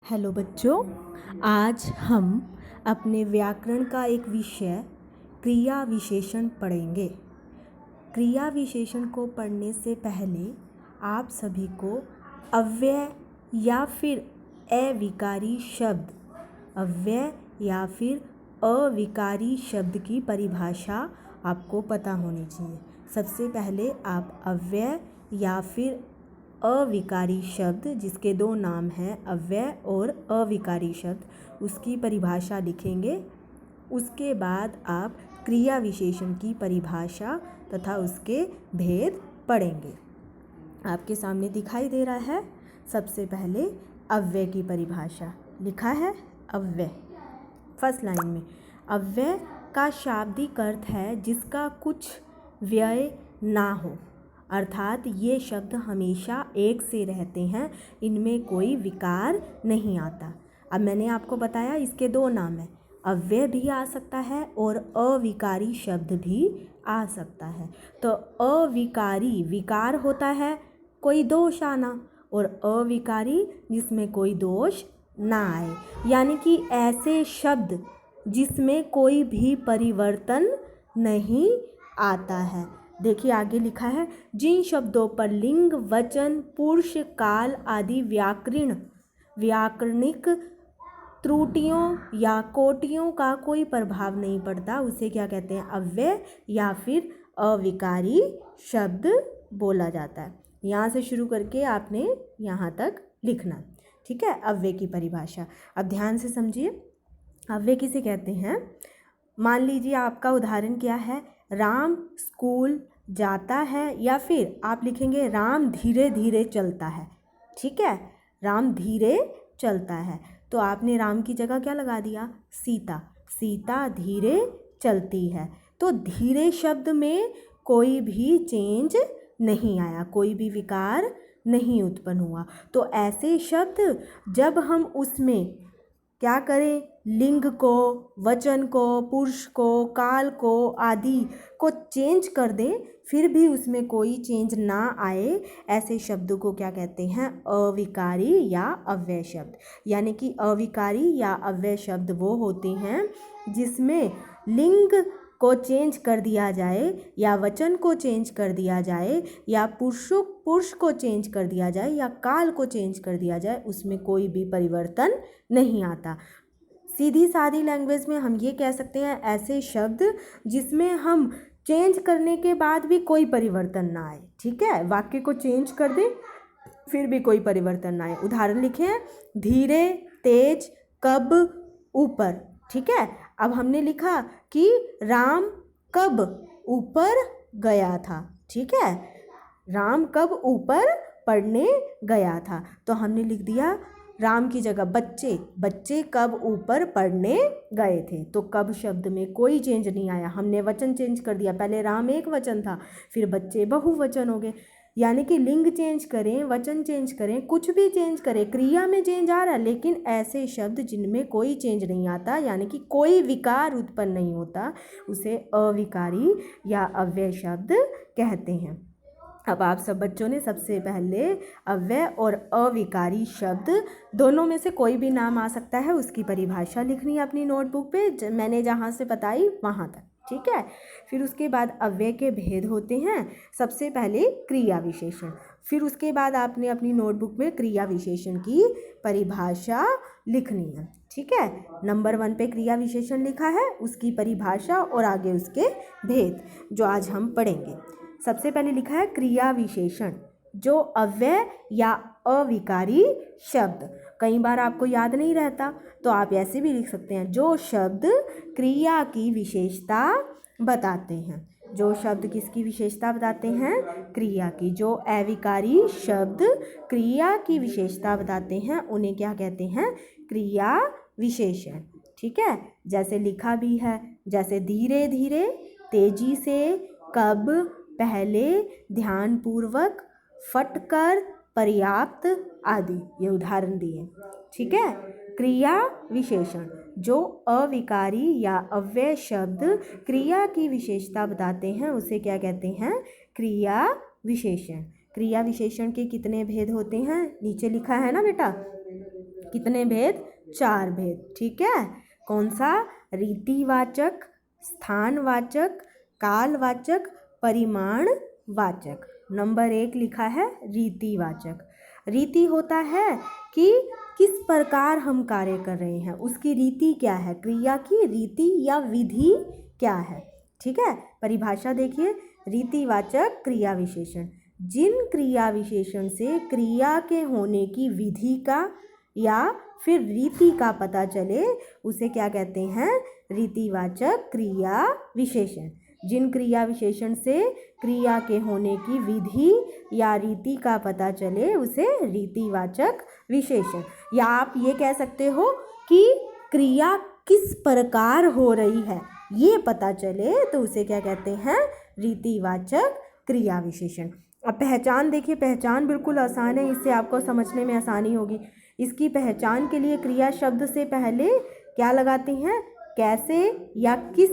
Hello बच्चों, आज हम अपने व्याकरण का एक विषय क्रिया विशेषण पढ़ेंगे। क्रिया विशेषण को पढ़ने से पहले आप सभी को अव्यय या फिर अविकारी शब्द, अव्यय या फिर अविकारी शब्द की परिभाषा आपको पता होनी चाहिए। सबसे पहले आप अव्यय या फिर अविकारी शब्द, जिसके दो नाम हैं अव्यय और अविकारी शब्द, उसकी परिभाषा लिखेंगे। उसके बाद आप क्रिया विशेषण की परिभाषा तथा उसके भेद पढ़ेंगे। आपके सामने दिखाई दे रहा है। सबसे पहले अव्यय की परिभाषा लिखा है। अव्यय फर्स्ट लाइन में, अव्यय का शाब्दिक अर्थ है जिसका कुछ व्यय ना हो, अर्थात ये शब्द हमेशा एक से रहते हैं, इनमें कोई विकार नहीं आता। अब मैंने आपको बताया इसके दो नाम हैं, अव्यय भी आ सकता है और अविकारी शब्द भी आ सकता है। तो अविकारी विकार होता है कोई दोष आना, और अविकारी जिसमें कोई दोष ना आए, यानी कि ऐसे शब्द जिसमें कोई भी परिवर्तन नहीं आता है। देखिए आगे लिखा है, जिन शब्दों पर लिंग, वचन, पुरुष, काल आदि व्याकरणिक त्रुटियों या कोटियों का कोई प्रभाव नहीं पड़ता, उसे क्या कहते हैं? अव्यय या फिर अविकारी शब्द बोला जाता है। यहाँ से शुरू करके आपने यहाँ तक लिखना, ठीक है। अव्यय की परिभाषा अब ध्यान से समझिए। अव्यय किसे कहते हैं? मान लीजिए आपका उदाहरण क्या है, राम स्कूल जाता है, या फिर आप लिखेंगे राम धीरे धीरे चलता है, ठीक है। राम धीरे चलता है, तो आपने राम की जगह क्या लगा दिया? सीता। सीता धीरे चलती है, तो धीरे शब्द में कोई भी चेंज नहीं आया, कोई भी विकार नहीं उत्पन्न हुआ। तो ऐसे शब्द जब हम उसमें क्या करें, लिंग को, वचन को, पुरुष को, काल को आदि को चेंज कर दें, फिर भी उसमें कोई चेंज ना आए, ऐसे शब्दों को क्या कहते हैं? अविकारी या अव्यय शब्द। यानी कि अविकारी या अव्यय शब्द वो होते हैं जिसमें लिंग को चेंज कर दिया जाए, या वचन को चेंज कर दिया जाए, या पुरुष को चेंज कर दिया जाए, या काल को चेंज कर दिया जाए, उसमें कोई भी परिवर्तन नहीं आता। सीधी सादी लैंग्वेज में हम ये कह सकते हैं, ऐसे शब्द जिसमें हम चेंज करने के बाद भी कोई परिवर्तन ना आए, ठीक है। वाक्य को चेंज कर दें फिर भी कोई परिवर्तन ना आए। उदाहरण लिखे हैं, धीरे, तेज, कब, ऊपर, ठीक है। अब हमने लिखा कि राम कब ऊपर गया था, ठीक है। राम कब ऊपर पढ़ने गया था, तो हमने लिख दिया राम की जगह बच्चे कब ऊपर पढ़ने गए थे। तो कब शब्द में कोई चेंज नहीं आया, हमने वचन चेंज कर दिया। पहले राम एक वचन था, फिर बच्चे बहुवचन हो गए। यानी कि लिंग चेंज करें, वचन चेंज करें, कुछ भी चेंज करें, क्रिया में चेंज आ रहा है, लेकिन ऐसे शब्द जिनमें कोई चेंज नहीं आता, यानी कि कोई विकार उत्पन्न नहीं होता, उसे अविकारी या अव्यय शब्द कहते हैं। अब आप सब बच्चों ने सबसे पहले अव्यय और अविकारी शब्द दोनों में से कोई भी नाम आ सकता है, उसकी परिभाषा लिखनी है अपनी नोटबुक पे, मैंने जहाँ से बताई वहाँ तक, ठीक है। फिर उसके बाद अव्यय के भेद होते हैं। सबसे पहले क्रिया विशेषण, फिर उसके बाद आपने अपनी नोटबुक में क्रिया विशेषण की परिभाषा लिखनी है, ठीक है। नंबर 1 पे क्रिया विशेषण लिखा है, उसकी परिभाषा और आगे उसके भेद जो आज हम पढ़ेंगे। सबसे पहले लिखा है क्रिया विशेषण, जो अव्यय या अविकारी शब्द, कई बार आपको याद नहीं रहता तो आप ऐसे भी लिख सकते हैं, जो शब्द क्रिया की विशेषता बताते हैं। जो शब्द किसकी विशेषता बताते हैं? क्रिया की। जो अविकारी शब्द क्रिया की विशेषता बताते हैं उन्हें क्या कहते हैं? क्रिया विशेषण, ठीक है। जैसे लिखा भी है, जैसे धीरे धीरे, तेजी से, कब, पहले, ध्यानपूर्वक, फटकर, पर्याप्त आदि, ये उदाहरण दिए, ठीक है। क्रिया विशेषण, जो अविकारी या अव्यय शब्द क्रिया की विशेषता बताते हैं उसे क्या कहते हैं? क्रिया विशेषण। क्रिया विशेषण के कितने भेद होते हैं? नीचे लिखा है ना बेटा, कितने भेद? 4 भेद। ठीक है, कौन सा? रीतिवाचक, स्थानवाचक, कालवाचक, परिमाणवाचक। नंबर 1 लिखा है रीतिवाचक। रीति होता है कि किस प्रकार हम कार्य कर रहे हैं, उसकी रीति क्या है, क्रिया की रीति या विधि क्या है। ठीक है, परिभाषा देखिए, रीतिवाचक क्रिया विशेषण, जिन क्रिया विशेषण से क्रिया के होने की विधि का या फिर रीति का पता चले उसे क्या कहते हैं? रीतिवाचक क्रिया विशेषण। जिन क्रिया विशेषण से क्रिया के होने की विधि या रीति का पता चले उसे रीतिवाचक विशेषण। या आप ये कह सकते हो कि क्रिया किस प्रकार हो रही है ये पता चले तो उसे क्या कहते हैं? रीतिवाचक क्रिया विशेषण। अब पहचान देखिए, पहचान बिल्कुल आसान है, इससे आपको समझने में आसानी होगी। इसकी पहचान के लिए क्रिया शब्द से पहले क्या लगाते हैं? कैसे या किस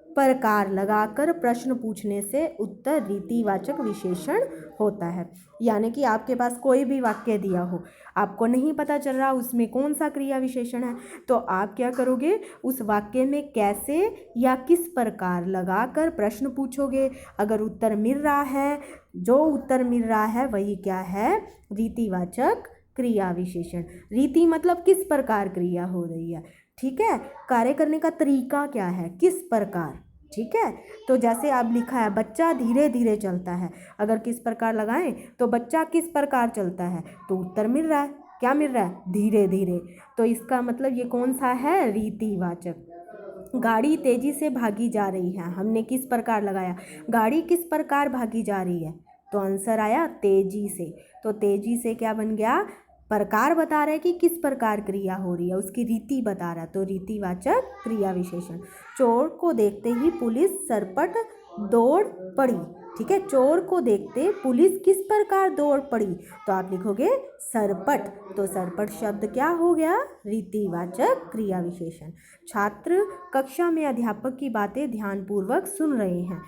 प्रकार लगाकर प्रश्न पूछने से उत्तर रीतिवाचक विशेषण होता है। यानी कि आपके पास कोई भी वाक्य दिया हो, आपको नहीं पता चल रहा उसमें कौन सा क्रिया विशेषण है, तो आप क्या करोगे? उस वाक्य में कैसे या किस प्रकार लगाकर प्रश्न पूछोगे। अगर उत्तर मिल रहा है, जो उत्तर मिल रहा है वही क्या है? रीतिवाचक क्रिया विशेषण। रीति मतलब किस प्रकार क्रिया हो रही है। ठीक है, कार्य करने का तरीका क्या है, किस प्रकार। ठीक है, तो जैसे आप लिखा है बच्चा धीरे धीरे चलता है, अगर किस प्रकार लगाएं तो बच्चा किस प्रकार चलता है, तो उत्तर मिल रहा है, क्या मिल रहा है? धीरे धीरे। तो इसका मतलब ये कौन सा है? रीतिवाचक। गाड़ी तेजी से भागी जा रही है, हमने किस प्रकार लगाया? गाड़ी किस प्रकार भागी जा रही है, तो आंसर आया तेजी से। तो तेजी से क्या बन गया? प्रकार बता रहा है कि किस प्रकार क्रिया हो रही है, उसकी रीति बता रहा है, तो रीतिवाचक क्रिया विशेषण। चोर को देखते ही पुलिस सरपट दौड़ पड़ी। ठीक है, चोर को देखते पुलिस किस प्रकार दौड़ पड़ी, तो आप लिखोगे सरपट। तो सरपट शब्द क्या हो गया? रीतिवाचक क्रिया विशेषण। छात्र कक्षा में अध्यापक की बातें ध्यानपूर्वक सुन रहे हैं।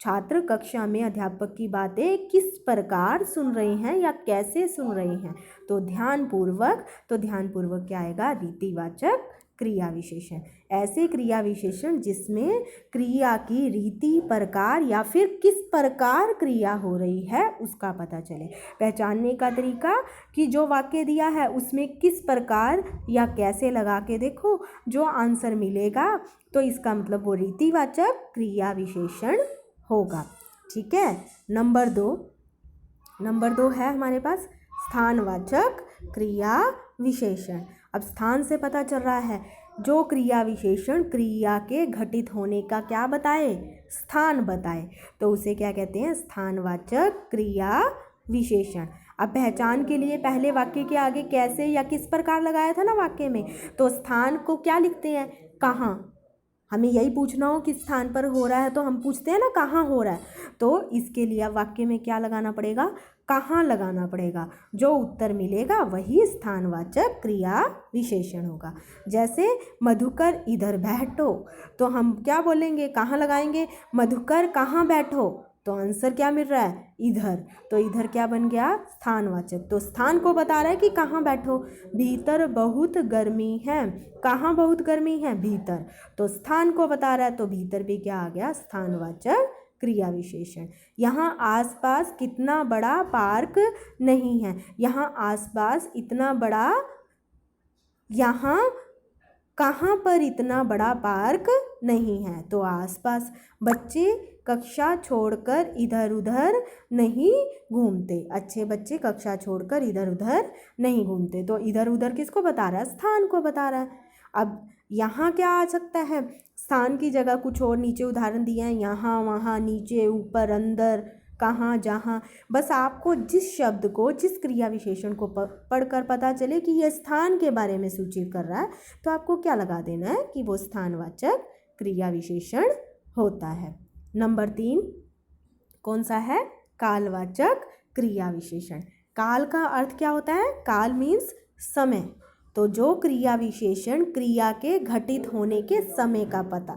छात्र कक्षा में अध्यापक की बातें किस प्रकार सुन रहे हैं या कैसे सुन रहे हैं, तो ध्यानपूर्वक। तो ध्यानपूर्वक क्या आएगा? रीतिवाचक क्रिया विशेषण। ऐसे क्रिया विशेषण जिसमें क्रिया की रीति, प्रकार या फिर किस प्रकार क्रिया हो रही है उसका पता चले। पहचानने का तरीका कि जो वाक्य दिया है उसमें किस प्रकार या कैसे लगा के देखो, जो आंसर मिलेगा तो इसका मतलब वो रीतिवाचक क्रिया विशेषण होगा। ठीक है, नंबर 2 है हमारे पास स्थानवाचक क्रिया विशेषण। अब स्थान से पता चल रहा है जो क्रिया विशेषण क्रिया के घटित होने का क्या बताए? स्थान बताए, तो उसे क्या कहते हैं? स्थानवाचक क्रिया विशेषण। अब पहचान के लिए पहले वाक्य के आगे कैसे या किस प्रकार लगाया था ना वाक्य में, तो स्थान को क्या लिखते हैं? कहाँ। हमें यही पूछना हो किस स्थान पर हो रहा है तो हम पूछते हैं ना कहाँ हो रहा है, तो इसके लिए वाक्य में क्या लगाना पड़ेगा? कहाँ लगाना पड़ेगा। जो उत्तर मिलेगा वही स्थानवाचक क्रिया विशेषण होगा। जैसे मधुकर इधर बैठो, तो हम क्या बोलेंगे? कहाँ लगाएंगे? मधुकर कहाँ बैठो, तो आंसर क्या मिल रहा है? इधर। तो इधर क्या बन गया? स्थानवाचक। तो स्थान को बता रहा है कि कहाँ बैठो। भीतर बहुत गर्मी है, कहाँ बहुत गर्मी है? भीतर। तो स्थान को बता रहा है तो भीतर भी क्या आ गया? स्थानवाचक क्रिया विशेषण। यहाँ आसपास कितना बड़ा पार्क नहीं है, यहाँ आसपास इतना बड़ा, यहाँ कहाँ पर इतना बड़ा पार्क नहीं है, तो आसपास। बच्चे कक्षा छोड़कर इधर उधर नहीं घूमते, अच्छे बच्चे कक्षा छोड़कर इधर उधर नहीं घूमते, तो इधर उधर किसको बता रहा है? स्थान को बता रहा है। अब यहाँ क्या आ सकता है? स्थान की जगह कुछ और नीचे उदाहरण दिए हैं, यहाँ, वहाँ, नीचे, ऊपर, अंदर, कहाँ, जहाँ। बस आपको जिस शब्द को, जिस क्रिया विशेषण को पढ़कर पता चले कि यह स्थान के बारे में सूचित कर रहा है, तो आपको क्या लगा देना है कि वो स्थानवाचक क्रिया विशेषण होता है। नंबर 3 कौन सा है? कालवाचक क्रिया विशेषण। काल का अर्थ क्या होता है? काल मीन्स समय। तो जो क्रिया विशेषण क्रिया के घटित होने के समय का पता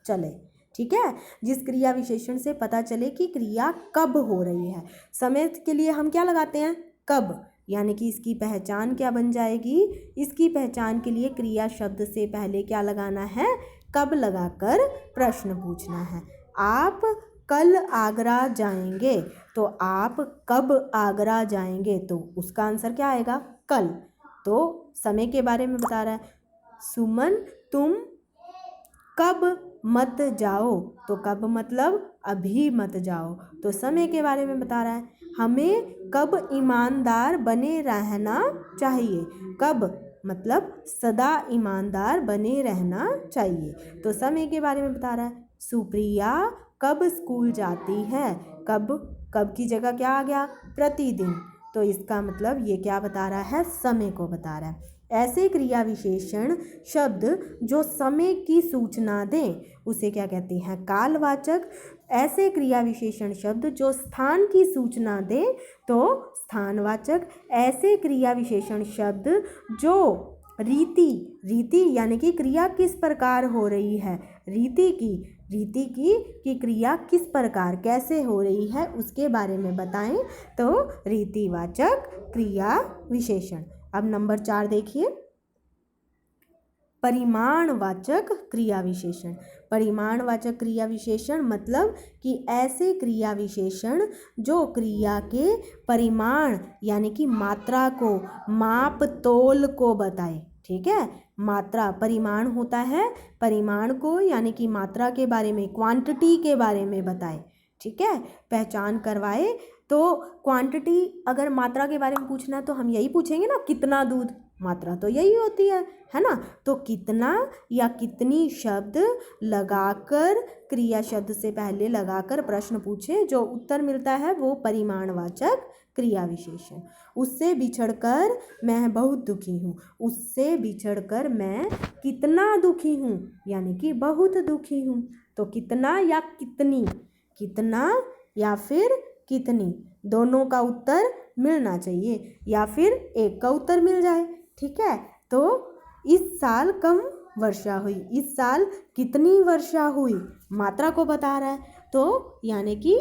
चले। ठीक है, जिस क्रिया विशेषण से पता चले कि क्रिया कब हो रही है। समय के लिए हम क्या लगाते हैं? कब। यानी कि इसकी पहचान क्या बन जाएगी? इसकी पहचान के लिए क्रिया शब्द से पहले क्या लगाना है? कब लगाकर प्रश्न पूछना है। आप कल आगरा जाएंगे, तो आप कब आगरा जाएंगे, तो उसका आंसर क्या आएगा? कल। तो समय के बारे में बता रहा है। सुमन तुम कब मत जाओ, तो कब मतलब अभी मत जाओ, तो समय के बारे में बता रहा है। हमें कब ईमानदार बने रहना चाहिए, कब मतलब सदा ईमानदार बने रहना चाहिए, तो समय के बारे में बता रहा है। सुप्रिया कब स्कूल जाती है, कब की जगह क्या आ गया? प्रतिदिन, तो इसका मतलब ये क्या बता रहा है? समय को बता रहा है। ऐसे क्रिया विशेषण शब्द जो समय की सूचना दें उसे क्या कहते हैं? कालवाचक। ऐसे क्रिया विशेषण शब्द जो स्थान की सूचना दें तो स्थानवाचक। ऐसे क्रिया विशेषण शब्द जो रीति यानी कि क्रिया किस प्रकार हो रही है, रीति की क्रिया किस प्रकार कैसे हो रही है उसके बारे में बताएं तो रीतिवाचक क्रिया विशेषण। अब नंबर 4 देखिए, परिमाणवाचक क्रिया विशेषण। परिमाणवाचक क्रिया विशेषण मतलब कि ऐसे क्रिया विशेषण जो क्रिया के परिमाण यानी कि मात्रा को, माप तोल को बताए। ठीक है, मात्रा परिमाण होता है, परिमाण को यानी कि मात्रा के बारे में, क्वांटिटी के बारे में बताए। ठीक है, पहचान करवाए। तो क्वांटिटी अगर मात्रा के बारे में पूछना है तो हम यही पूछेंगे ना, कितना दूध, मात्रा तो यही होती है ना। तो कितना या कितनी शब्द लगाकर, क्रिया शब्द से पहले लगाकर प्रश्न पूछे, जो उत्तर मिलता है वो परिमाणवाचक क्रिया विशेषण। उससे बिछड़कर मैं बहुत दुखी हूँ, उससे बिछड़कर मैं कितना दुखी हूँ यानी कि बहुत दुखी हूँ। तो कितना या कितनी, कितना या फिर कितनी, दोनों का उत्तर मिलना चाहिए या फिर एक का उत्तर मिल जाए। ठीक है, तो इस साल कम वर्षा हुई, इस साल कितनी वर्षा हुई, मात्रा को बता रहा है, तो यानी कि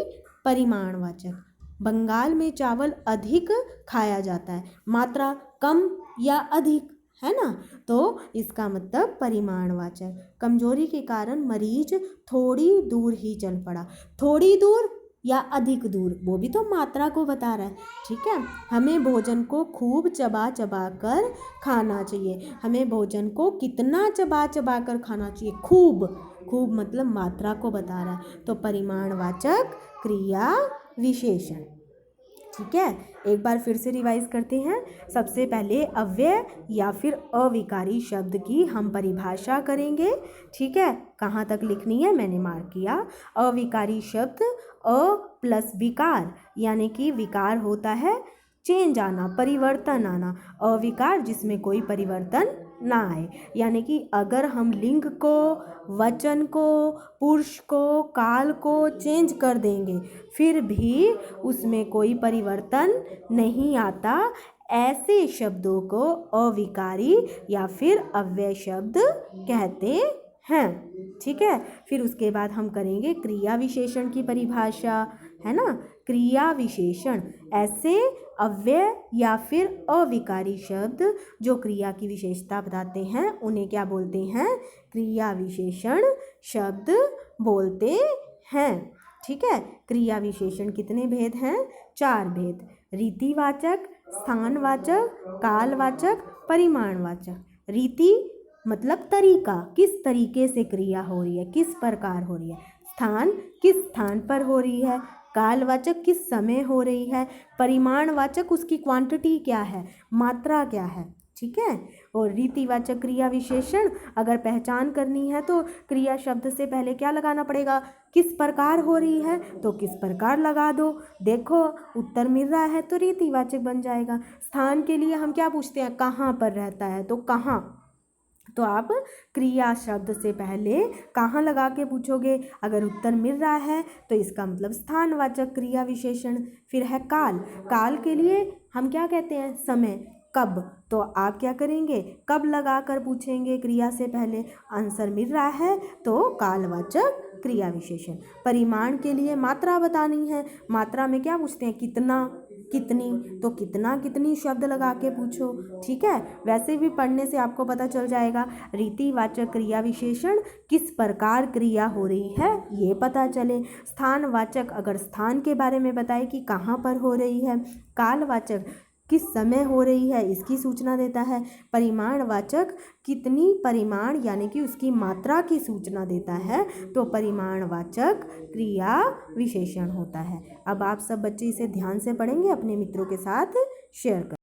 परिमाणवाचक। बंगाल में चावल अधिक खाया जाता है, मात्रा कम या अधिक, है ना, तो इसका मतलब परिमाणवाचक। कमजोरी के कारण मरीज थोड़ी दूर ही चल पड़ा, थोड़ी दूर या अधिक दूर, वो भी तो मात्रा को बता रहा है। ठीक है, हमें भोजन को खूब चबा चबा कर खाना चाहिए, हमें भोजन को कितना चबा चबा कर खाना चाहिए, खूब मतलब मात्रा को बता रहा है, तो परिमाणवाचक क्रिया विशेषण। ठीक है, एक बार फिर से रिवाइज करते हैं। सबसे पहले अव्यय या फिर अविकारी शब्द की हम परिभाषा करेंगे। ठीक है, कहाँ तक लिखनी है मैंने मार्क किया। अविकारी शब्द अ प्लस विकार यानी कि विकार होता है चेंज आना, परिवर्तन आना। अविकार जिसमें कोई परिवर्तन ना आए, यानी कि अगर हम लिंग को, वचन को, पुरुष को, काल को चेंज कर देंगे फिर भी उसमें कोई परिवर्तन नहीं आता, ऐसे शब्दों को अविकारी या फिर अव्यय शब्द कहते हैं। ठीक है, फिर उसके बाद हम करेंगे क्रिया विशेषण की परिभाषा, है ना। क्रिया विशेषण ऐसे अव्यय या फिर अविकारी शब्द जो क्रिया की विशेषता बताते हैं उन्हें क्या बोलते हैं? क्रिया विशेषण शब्द बोलते हैं। ठीक है, क्रिया विशेषण कितने भेद हैं? 4 भेद। रीतिवाचक, स्थानवाचक, कालवाचक, परिमाणवाचक। रीति मतलब तरीका, किस तरीके से क्रिया हो रही है, किस प्रकार हो रही है। स्थान किस स्थान पर हो रही है। कालवाचक किस समय हो रही है। परिमाणवाचक उसकी क्वांटिटी क्या है, मात्रा क्या है। ठीक है, और रीतिवाचक क्रिया विशेषण अगर पहचान करनी है तो क्रिया शब्द से पहले क्या लगाना पड़ेगा, किस प्रकार हो रही है तो किस प्रकार लगा दो। देखो उत्तर मिल रहा है तो रीतिवाचक बन जाएगा। स्थान के लिए हम क्या पूछते हैं, कहाँ पर रहता है तो कहाँ, तो आप क्रिया शब्द से पहले कहाँ लगा के पूछोगे। अगर उत्तर मिल रहा है तो इसका मतलब स्थानवाचक क्रिया विशेषण। फिर है काल, काल के लिए हम क्या कहते हैं, समय, कब, तो आप क्या करेंगे, कब लगा कर पूछेंगे क्रिया से पहले। आंसर मिल रहा है तो कालवाचक क्रिया विशेषण। परिमाण के लिए मात्रा बतानी है, मात्रा में क्या पूछते हैं, कितना, कितनी, तो कितना कितनी शब्द लगा के पूछो, ठीक है। वैसे भी पढ़ने से आपको पता चल जाएगा। रीतिवाचक क्रिया विशेषण किस प्रकार क्रिया हो रही है ये पता चले। स्थानवाचक अगर स्थान के बारे में बताए कि कहाँ पर हो रही है। कालवाचक किस समय हो रही है इसकी सूचना देता है। परिमाणवाचक कितनी परिमाण यानी कि उसकी मात्रा की सूचना देता है, तो परिमाणवाचक क्रिया विशेषण होता है। अब आप सब बच्चे इसे ध्यान से पढ़ेंगे, अपने मित्रों के साथ शेयर करें।